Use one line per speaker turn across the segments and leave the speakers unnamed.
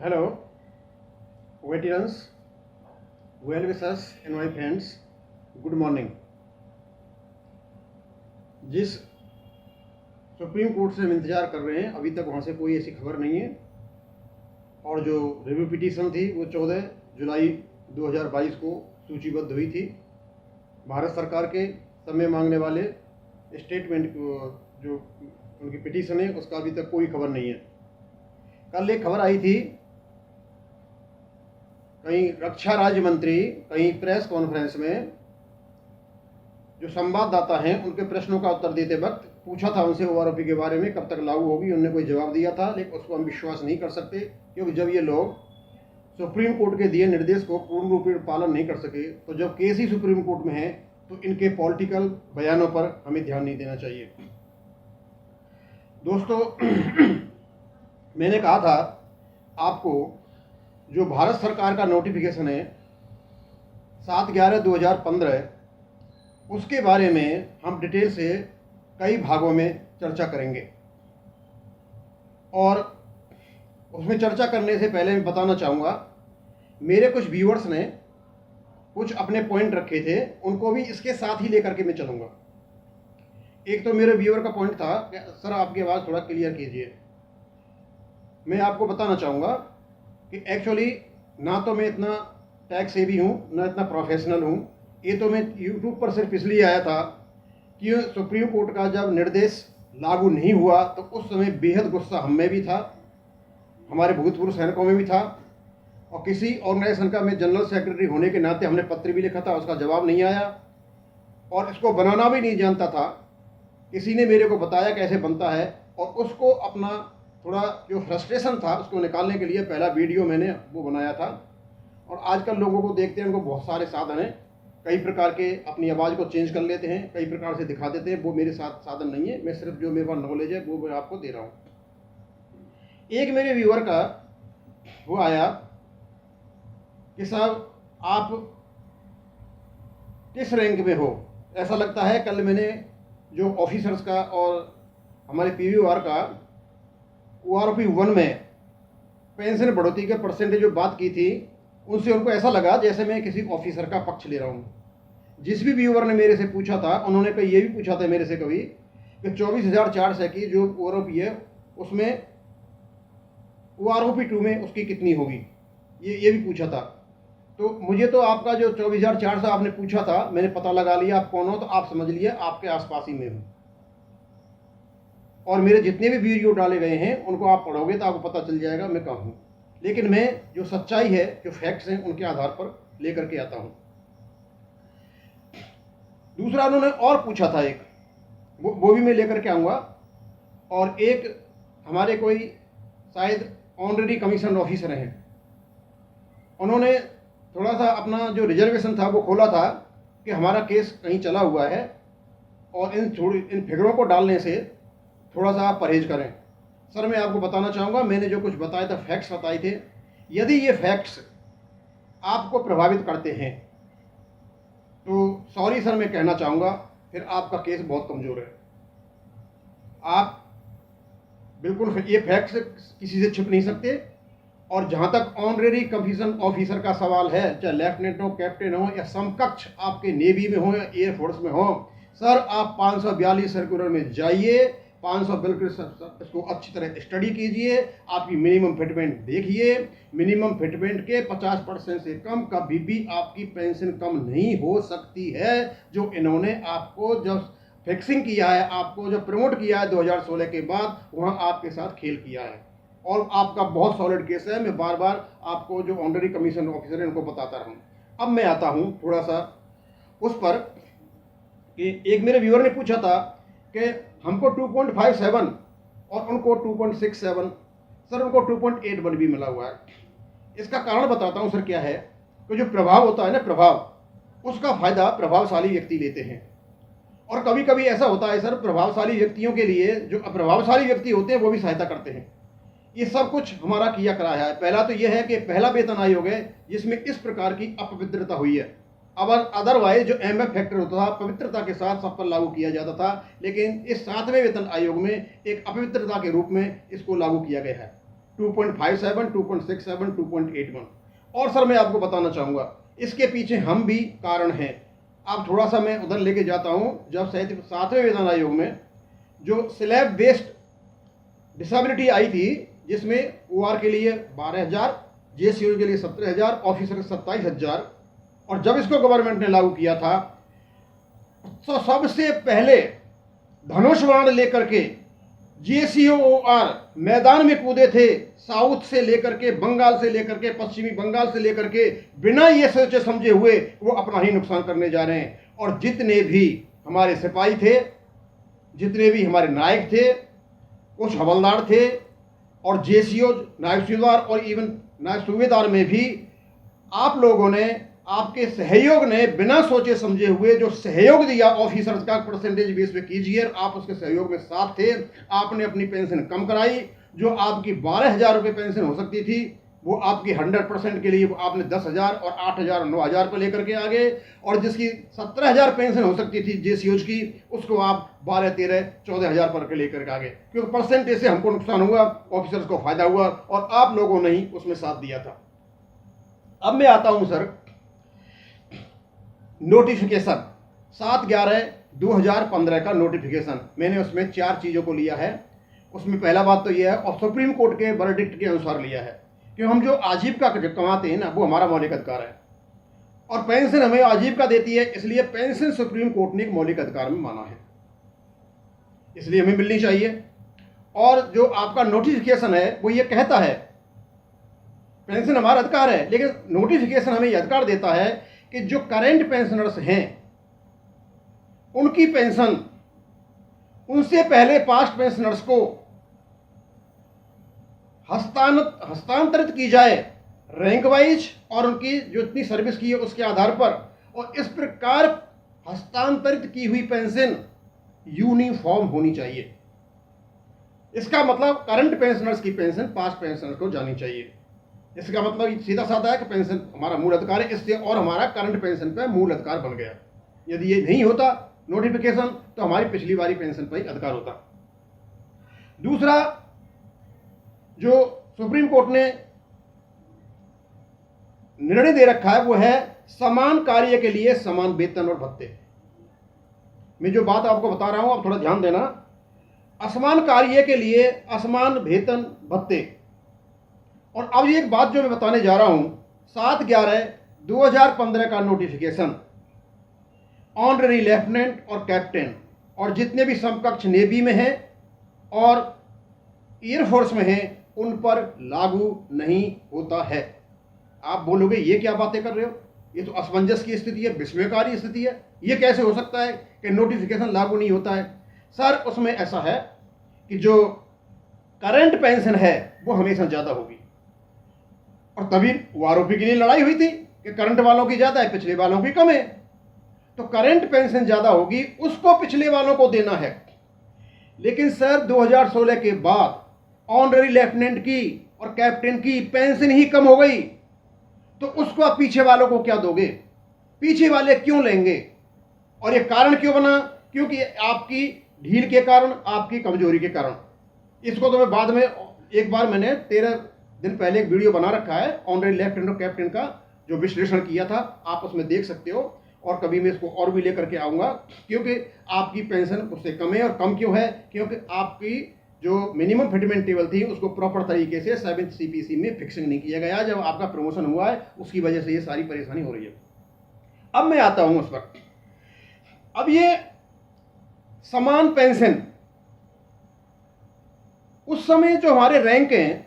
Hello, veterans, well wishers and my friends, good morning. जिस supreme court से हम इंतज़ार कर रहे हैं, अभी तक वहाँ से कोई ऐसी खबर नहीं है। और जो रिव्यू पिटीशन थी वो 14 जुलाई 2022 को सूचीबद्ध हुई थी। भारत सरकार के समय मांगने वाले स्टेटमेंट जो उनकी पिटीशन है उसका अभी तक कोई खबर नहीं है। कल एक खबर आई थी, कहीं रक्षा राज्य मंत्री कहीं प्रेस कॉन्फ्रेंस में जो संवाददाता हैं उनके प्रश्नों का उत्तर देते वक्त पूछा था उनसे ओआरओपी के बारे में कब तक लागू होगी। उन्होंने कोई जवाब दिया था, लेकिन उसको हम विश्वास नहीं कर सकते, क्योंकि जब ये लोग सुप्रीम कोर्ट के दिए निर्देश को पूर्ण रूप में पालन नहीं कर सके, तो जब केस ही सुप्रीम कोर्ट में है तो इनके पॉलिटिकल बयानों पर हमें ध्यान नहीं देना चाहिए। दोस्तों, मैंने कहा था आपको, जो भारत सरकार का नोटिफिकेशन है 7/11/2015, उसके बारे में हम डिटेल से कई भागों में चर्चा करेंगे। और उसमें चर्चा करने से पहले मैं बताना चाहूँगा, मेरे कुछ व्यूअर्स ने कुछ अपने पॉइंट रखे थे, उनको भी इसके साथ ही लेकर के मैं चलूँगा। एक तो मेरे व्यूअर का पॉइंट था कि सर आपकी आवाज़ थोड़ा क्लियर कीजिए। मैं आपको बताना चाहूँगा कि एक्चुअली ना तो मैं इतना टैग सेवी हूँ, ना इतना प्रोफेशनल हूँ। ये तो मैं यूट्यूब पर सिर्फ इसलिए आया था कि सुप्रीम कोर्ट का जब निर्देश लागू नहीं हुआ तो उस समय बेहद गुस्सा हम में भी था, हमारे भूतपूर्व सैनिकों में भी था, और किसी ऑर्गेनाइजेशन का मैं जनरल सेक्रेटरी होने के नाते हमने पत्र भी लिखा था, उसका जवाब नहीं आया। और इसको बनाना भी नहीं जानता था, किसी ने मेरे को बताया कैसे बनता है, और उसको अपना थोड़ा जो फ्रस्ट्रेशन था उसको निकालने के लिए पहला वीडियो मैंने वो बनाया था। और आजकल लोगों को देखते हैं, उनको बहुत सारे साधन हैं, कई प्रकार के अपनी आवाज़ को चेंज कर लेते हैं, कई प्रकार से दिखा देते हैं। वो मेरे साथ साधन नहीं है, मैं सिर्फ जो मेरे पास नॉलेज है वो मैं आपको दे रहा हूँ। एक मेरे व्यूअर का वो आया कि साहब आप किस रैंक में हो, ऐसा लगता है। कल मैंने जो ऑफिसर्स का और हमारे पीवीआर का ओआरओपी 1 में पेंशन बढ़ोतरी के परसेंटेज जो बात की थी, उनसे उनको ऐसा लगा जैसे मैं किसी ऑफिसर का पक्ष ले रहा हूँ। जिस भी व्यूअर ने मेरे से पूछा था, उन्होंने कभी ये भी पूछा था मेरे से कभी कि 24,400 की जो ओआरओपी है उसमें ओआरओपी 2 में उसकी कितनी होगी, ये भी पूछा था। तो मुझे तो आपका जो 24,400 आपने पूछा था, मैंने पता लगा लिया आप कौन हो, तो आप समझ लिए आपके आसपास ही में हूँ। और मेरे जितने भी वीडियो डाले गए हैं उनको आप पढ़ोगे तो आपको पता चल जाएगा मैं कहाँ हूँ। लेकिन मैं जो सच्चाई है, जो फैक्ट्स हैं, उनके आधार पर लेकर के आता हूँ। दूसरा उन्होंने और पूछा था एक, वो भी मैं लेकर के आऊँगा। और एक हमारे कोई शायद ऑनरेरी कमीशन ऑफिसर हैं, उन्होंने थोड़ा सा अपना जो रिजर्वेशन था वो खोला था कि हमारा केस कहीं चला हुआ है और इन फिगरों को डालने से थोड़ा सा आप परहेज करें। सर मैं आपको बताना चाहूँगा, मैंने जो कुछ बताया था, फैक्ट्स बताए थे, यदि ये फैक्ट्स आपको प्रभावित करते हैं तो सॉरी सर मैं कहना चाहूँगा, फिर आपका केस बहुत कमज़ोर है। आप बिल्कुल ये फैक्ट्स किसी से छिप नहीं सकते। और जहाँ तक ऑनरेरी कमीशन ऑफिसर का सवाल है, चाहे लेफ्टिनेंट हो, कैप्टन हो, या समकक्ष आपके नेवी में हो या एयरफोर्स में हो, सर आप 542 सर्कुलर में जाइए, 500 बिल्कुल इसको अच्छी तरह स्टडी कीजिए, आपकी मिनिमम फिटमेंट देखिए। मिनिमम फिटमेंट के 50% से कम कभी भी आपकी पेंशन कम नहीं हो सकती है। जो इन्होंने आपको जब फिक्सिंग किया है, आपको जब प्रमोट किया है 2016 के बाद, वहाँ आपके साथ खेल किया है। और आपका बहुत सॉलिड केस है। मैं बार बार आपको जो ऑनरेरी कमीशन ऑफिसर है उनको बताता रहूँ। अब मैं आता हूँ थोड़ा सा उस पर कि एक मेरे व्यूअर ने पूछा था कि हमको 2.57 और उनको 2.67, सर उनको 2.81 भी मिला हुआ है। इसका कारण बताता हूँ सर क्या है कि जो प्रभाव होता है ना, प्रभाव, उसका फायदा प्रभावशाली व्यक्ति लेते हैं। और कभी कभी ऐसा होता है सर, प्रभावशाली व्यक्तियों के लिए जो अप्रभावशाली व्यक्ति होते हैं वो भी सहायता करते हैं। ये सब कुछ हमारा किया कराया है। पहला तो यह है कि पहला वेतन आयोग है जिसमें इस प्रकार की अपवित्रता हुई है। अब अदरवाइज जो एमएफ फैक्टर होता था, पवित्रता के साथ सब पर लागू किया जाता था, लेकिन इस 7वें वेतन आयोग में एक अपवित्रता के रूप में इसको लागू किया गया है। 2.57, 2.67, 2.81। और सर मैं आपको बताना चाहूँगा इसके पीछे हम भी कारण हैं। आप थोड़ा सा मैं उधर लेके जाता हूँ। जब 7वें वेतन आयोग में जो स्लैब बेस्ड डिसेबिलिटी आई थी, जिसमें OR के लिए 12,000, JCO के लिए 17,000, ऑफिसर के 27,000, और जब इसको गवर्नमेंट ने लागू किया था तो सबसे पहले धनुष बाण लेकर के JCO OR मैदान में कूदे थे। साउथ से लेकर के, बंगाल से लेकर के, पश्चिमी बंगाल से लेकर के, बिना ये सोचे समझे हुए वो अपना ही नुकसान करने जा रहे हैं। और जितने भी हमारे सिपाही थे, जितने भी हमारे नायक थे, कुछ हवलदार थे, और JCO नायब सूबेदार और इवन नायब सूबेदार में भी आप लोगों ने, आपके सहयोग ने बिना सोचे समझे हुए जो सहयोग दिया ऑफिसर्स का, परसेंटेज बेस पे कीजिए, आप उसके सहयोग में साथ थे। आपने अपनी पेंशन कम कराई। जो आपकी 12,000 रुपये पेंशन हो सकती थी वो आपकी 100% के लिए आपने 10,000 और 8,000 और 9,000 पर लेकर के आ गए। और जिसकी 17,000 पेंशन हो सकती थी JCOs की, उसको आप 12, 13, 14,000 पर के लेकर के आ गए, क्योंकि परसेंटेज से हमको नुकसान हुआ, ऑफिसर्स को फायदा हुआ, और आप लोगों ने ही उसमें साथ दिया था। अब मैं आता हूं सर नोटिफिकेशन 7/11/2015 का नोटिफिकेशन। मैंने उसमें 4 चीज़ों को लिया है। उसमें पहला बात तो यह है, और सुप्रीम कोर्ट के वर्डिक्ट के अनुसार लिया है, कि हम जो आजीविका कमाते हैं ना, वो हमारा मौलिक अधिकार है, और पेंशन हमें आजीविका देती है, इसलिए पेंशन सुप्रीम कोर्ट ने एक मौलिक अधिकार में माना है, इसलिए हमें मिलनी चाहिए। और जो आपका नोटिफिकेशन है वो ये कहता है, पेंशन हमारा अधिकार है, लेकिन नोटिफिकेशन हमें यह अधिकार देता है कि जो करेंट पेंशनर्स हैं उनकी पेंशन उनसे पहले पास्ट पेंशनर्स को हस्तांतरित की जाए, रैंक वाइज और उनकी जो इतनी सर्विस की है उसके आधार पर। और इस प्रकार हस्तांतरित की हुई पेंशन यूनिफॉर्म होनी चाहिए। इसका मतलब करंट पेंशनर्स की पेंशन पास्ट पेंशनर्स को जानी चाहिए। इसका मतलब सीधा साधा है कि पेंशन हमारा मूल अधिकार है, इससे और हमारा करंट पेंशन पे मूल अधिकार बन गया। यदि ये नहीं होता नोटिफिकेशन, तो हमारी पिछली बारी पेंशन पर ही अधिकार होता। दूसरा, जो सुप्रीम कोर्ट ने निर्णय दे रखा है वो है समान कार्य के लिए समान वेतन और भत्ते। मैं जो बात आपको बता रहा हूं आप थोड़ा ध्यान देना। असमान कार्य के लिए असमान वेतन भत्ते। और अब ये एक बात जो मैं बताने जा रहा हूं, 7/11/2015 का नोटिफिकेशन ऑनररी लेफ्टिनेंट और कैप्टन और जितने भी समकक्ष नेवी में हैं और एयरफोर्स में हैं उन पर लागू नहीं होता है। आप बोलोगे ये क्या बातें कर रहे हो, ये तो असमंजस की स्थिति है, विस्मयकारी स्थिति है, ये कैसे हो सकता है कि नोटिफिकेशन लागू नहीं होता है। सर उसमें ऐसा है कि जो करंट पेंशन है वो हमेशा ज़्यादा होगी, और तभी वो आरोपी के लिए लड़ाई हुई थी कि करंट वालों की ज़्यादा है, पिछले वालों की कम है। तो करंट पेंशन ज़्यादा होगी, उसको पिछले वालों को देना है। लेकिन सर 2016 के बाद ऑनररी लेफ्टिनेंट की और कैप्टन की पेंशन ही कम हो गई, तो उसको आप पीछे वालों को क्या दोगे? पीछे वाले क्यों लेंगे? और ये कारण क्यों बना? क्योंकि आपकी ढील के कारण, आपकी कमजोरी के कारण। इसको तो मैं बाद में, एक बार मैंने 13 दिन पहले एक वीडियो बना रखा है ऑनररी लेफ्टिनेंट और कैप्टन का, जो विश्लेषण किया था, आप उसमें देख सकते हो। और कभी मैं इसको और भी लेकर के आऊँगा, क्योंकि आपकी पेंशन उससे कम है। और कम क्यों है? क्योंकि आपकी जो मिनिमम फिटमेंट टेबल थी उसको प्रॉपर तरीके से 7th CPC में फिक्सिंग नहीं किया गया। जब आपका प्रमोशन हुआ है उसकी वजह से ये सारी परेशानी हो रही है। अब मैं आता हूं उस वक्त, अब ये समान पेंशन, उस समय जो हमारे रैंक हैं,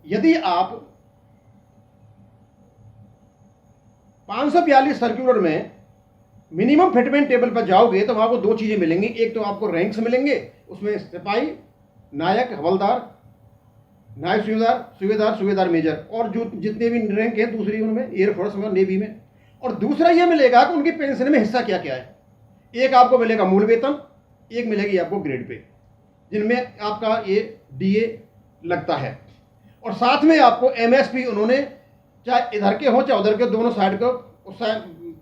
यदि आप 542 सर्कुलर में मिनिमम फिटमेंट टेबल पर जाओगे तो आपको 2 चीजें मिलेंगी। एक तो आपको रैंक्स मिलेंगे, उसमें सिपाही, नायक, हवलदार, नायब सूबेदार, सूबेदार, सूबेदार मेजर, और जो जितने भी रैंक हैं दूसरी उनमें, एयरफोर्स में और नेवी में। और दूसरा यह मिलेगा कि उनकी पेंशन में हिस्सा क्या क्या है। एक आपको मिलेगा मूल वेतन, एक मिलेगी आपको ग्रेड पे, जिनमें आपका ये DA लगता है, और साथ में आपको MSP उन्होंने चाहे इधर के हो चाहे उधर के, दोनों साइड को, उस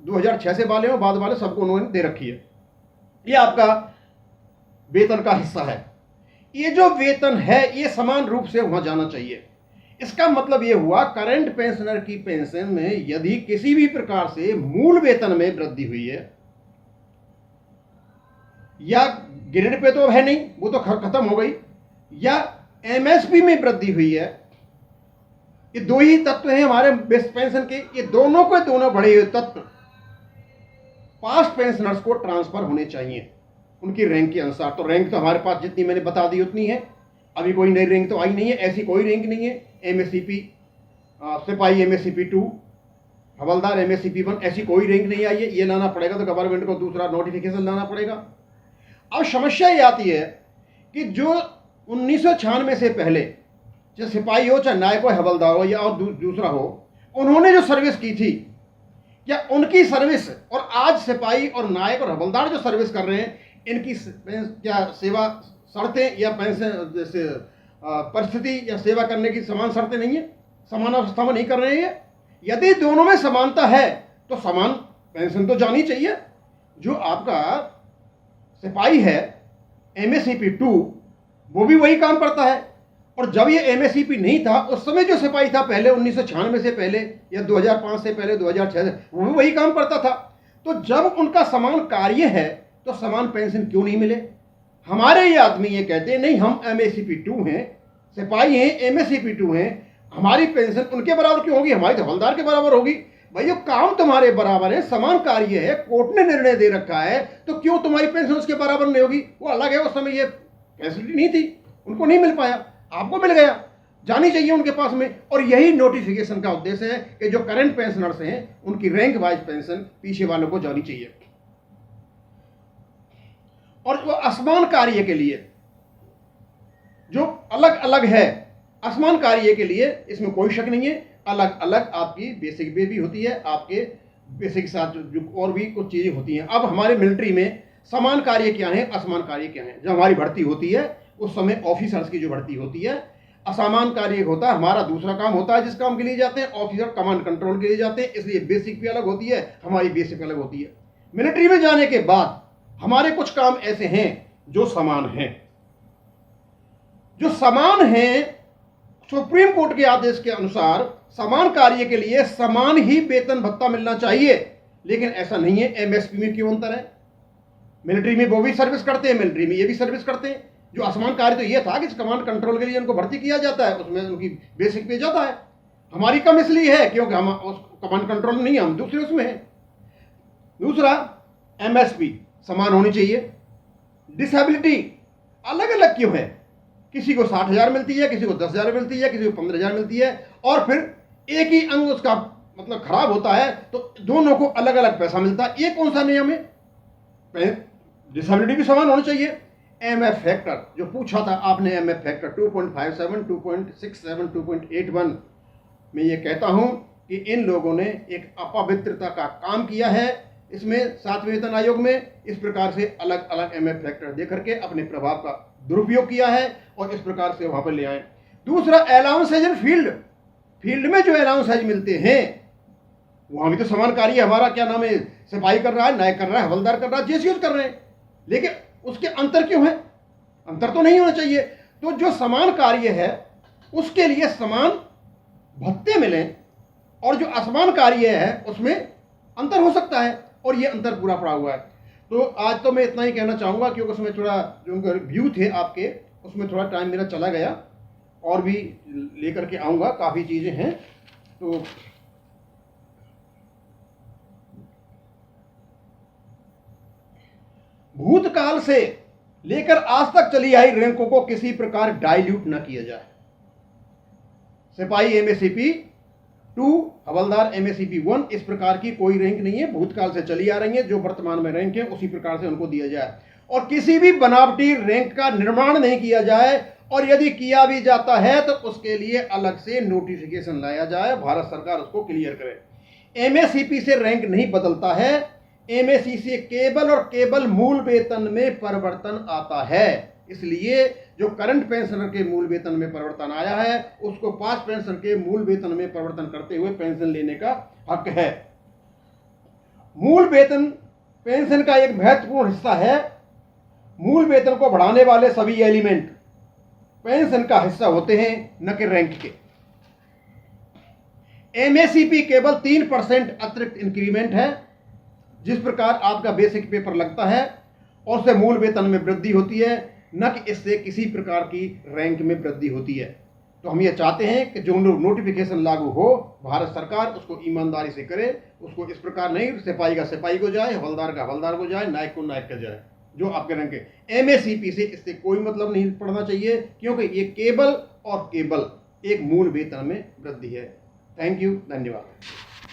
2006 से वाले हो, बाद वाले, सबको उन्होंने दे रखी है। ये आपका वेतन का हिस्सा है। ये जो वेतन है ये समान रूप से वहां जाना चाहिए। इसका मतलब ये हुआ करंट पेंशनर की पेंशन में यदि किसी भी प्रकार से मूल वेतन में वृद्धि हुई है, या ग्रेड पे तो है नहीं, वो तो खत्म हो गई, या एमएसपी में वृद्धि हुई है, ये दो ही तत्व हैं हमारे बेस्ट पेंशन के, ये दोनों के दोनों बड़े हुए तत्व पास्ट पेंशनर्स को ट्रांसफर होने चाहिए उनकी रैंक के अनुसार। तो रैंक तो हमारे पास जितनी मैंने बता दी उतनी है, अभी कोई नई रैंक तो आई नहीं है, ऐसी कोई रैंक नहीं है। एमएससीपी सिपाही, एमएससीपी 2, हवलदार एमएससीपी 1, ऐसी कोई रैंक नहीं आई है। ये लाना पड़ेगा तो गवर्नमेंट को दूसरा नोटिफिकेशन लाना पड़ेगा। अब समस्या ये आती है कि जो 1996 से पहले, चाहे सिपाही हो, चाहे नायक हो, हवलदार हो, या और दूसरा हो, उन्होंने जो सर्विस की थी, क्या उनकी सर्विस और आज सिपाही और नायक और हवलदार जो सर्विस कर रहे हैं, इनकी क्या सेवा शर्तें या पेंशन जैसे परिस्थिति या सेवा करने की समान शर्तें नहीं है, समान अवस्था में नहीं कर रहे हैं? यदि दोनों में समानता है तो समान पेंशन तो जानी चाहिए। जो आपका सिपाही है एमएससीपी 2, वो भी वही काम करता है, और जब ये एमएससीपी नहीं था उस समय जो सिपाही था पहले 1996 से पहले या 2005 से पहले, 2006 से, वो भी वही काम करता था। तो जब उनका समान कार्य है तो समान पेंशन क्यों नहीं मिले? हमारे ये आदमी ये कहते हैं नहीं, हम एमएससीपी 2 हैं, सिपाही हैं, एमएससीपी 2 हैं, हमारी पेंशन उनके बराबर क्यों होगी, हमारी तो हवलदार के बराबर होगी। भाई जो काम तुम्हारे बराबर है, समान कार्य है, कोर्ट ने निर्णय दे रखा है, तो क्यों तुम्हारी पेंशन उसके बराबर नहीं होगी? वो अलग है, उस समय ये फैसिलिटी नहीं थी, उनको नहीं मिल पाया, आपको मिल गया, जानी चाहिए उनके पास में। और यही नोटिफिकेशन का उद्देश्य है कि जो करंट पेंशनर्स हैं उनकी रैंक वाइज पेंशन पीछे वालों को जानी चाहिए। और वो असमान कार्य के लिए जो अलग अलग है, असमान कार्य के लिए इसमें कोई शक नहीं है, अलग अलग आपकी बेसिक पे भी होती है, आपके बेसिक के साथ जो और भी कुछ चीजें होती हैं। अब हमारे मिलिट्री में समान कार्य क्या है, असमान कार्य क्या है? जब हमारी भर्ती होती है उस समय ऑफिसर्स की जो भर्ती होती है, असमान कार्य होता है, हमारा दूसरा काम होता है जिस काम के लिए जाते हैं, ऑफिसर कमांड कंट्रोल के लिए जाते हैं, इसलिए बेसिक भी अलग होती है, हमारी बेसिक अलग होती है। मिलिट्री में जाने के बाद हमारे कुछ काम ऐसे हैं जो समान हैं, जो समान हैं। सुप्रीम कोर्ट के आदेश के अनुसार समान कार्य के लिए समान ही वेतन भत्ता मिलना चाहिए, लेकिन ऐसा नहीं है। एमएसपी में क्यों अंतर है? मिलिट्री में वो भी सर्विस करते हैं, मिलिट्री में ये भी सर्विस करते हैं। जो असमान कार्य तो ये था कि कमांड कंट्रोल के लिए उनको भर्ती किया जाता है, उसमें उनकी बेसिक पे जाता है। हमारी कम इसलिए है क्योंकि हम उस कमांड कंट्रोल नहीं, हम दूसरे उसमें हैं। दूसरा, एमएसपी समान होनी चाहिए। डिसेबिलिटी अलग अलग क्यों है? किसी को 60,000 मिलती है, किसी को 10,000 मिलती है, किसी को 15,000 मिलती है, और फिर एक ही अंग उसका मतलब खराब होता है तो दोनों को अलग अलग पैसा मिलता है। ये कौन सा नियम है? डिसेबिलिटी भी समान होनी चाहिए। एमएफ फैक्टर जो पूछा था आपने, एमएफ फैक्टर 2.57, 2.67, 2.81, मैं ये कहता हूं कि इन लोगों ने एक अपवित्रता का काम किया है इसमें 7वें वेतन आयोग में। इस प्रकार से अलग अलग एमएफ फैक्टर दे करके अपने प्रभाव का दुरुपयोग किया है और इस प्रकार से वहां पर ले आए। दूसरा, अलाउंसेज इन फील्ड, फील्ड में जो अलाउंसेज मिलते हैं वहां भी तो समान कार्य, हमारा क्या नाम है, सिपाही कर रहा है, नायक कर रहा है, हवलदार कर रहा है, जेसीओ कर रहे हैं, लेकिन उसके अंतर क्यों है? अंतर तो नहीं होना चाहिए। तो जो समान कार्य है उसके लिए समान भत्ते मिले, और जो असमान कार्य है उसमें अंतर हो सकता है, और ये अंतर पूरा पड़ा हुआ है। तो आज तो मैं इतना ही कहना चाहूँगा क्योंकि उसमें थोड़ा जो व्यू थे आपके, उसमें थोड़ा टाइम मेरा चला गया, और भी लेकर के आऊँगा, काफ़ी चीज़ें हैं। तो भूतकाल से लेकर आज तक चली आई रैंकों को किसी प्रकार डाइल्यूट न किया जाए। सिपाही एमएससीपी 2, हवलदार एमएससीपी 1, इस प्रकार की कोई रैंक नहीं है, भूतकाल से चली आ रही है। जो वर्तमान में रैंक है उसी प्रकार से उनको दिया जाए, और किसी भी बनावटी रैंक का निर्माण नहीं किया जाए, और यदि किया भी जाता है तो उसके लिए अलग से नोटिफिकेशन लाया जाए, भारत सरकार उसको क्लियर करे। एमएससीपी से रैंक नहीं बदलता है, एमएससी से केवल और केवल मूल वेतन में परिवर्तन आता है। इसलिए जो करंट पेंशनर के मूल वेतन में परिवर्तन आया है उसको पास्ट पेंशनर के मूल वेतन में परिवर्तन करते हुए पेंशन लेने का हक है। मूल वेतन पेंशन का एक महत्वपूर्ण हिस्सा है। मूल वेतन को बढ़ाने वाले सभी एलिमेंट पेंशन का हिस्सा होते हैं, न कि रैंक के। एमएससीपी केवल 3% अतिरिक्त इंक्रीमेंट है। जिस प्रकार आपका बेसिक पेपर लगता है और उससे मूल वेतन में वृद्धि होती है, न कि इससे किसी प्रकार की रैंक में वृद्धि होती है। तो हम ये चाहते हैं कि जो नोटिफिकेशन लागू हो, भारत सरकार उसको ईमानदारी से करे। उसको इस प्रकार नहीं सिपाही का सिपाही को जाए, हवलदार का हवलदार को जाए, नायक को नायक का जाए, जो आपके रंग के। एमएससीपी से इससे कोई मतलब नहीं पड़ना चाहिए, क्योंकि ये केवल और केवल एक मूल वेतन में वृद्धि है। थैंक यू, धन्यवाद।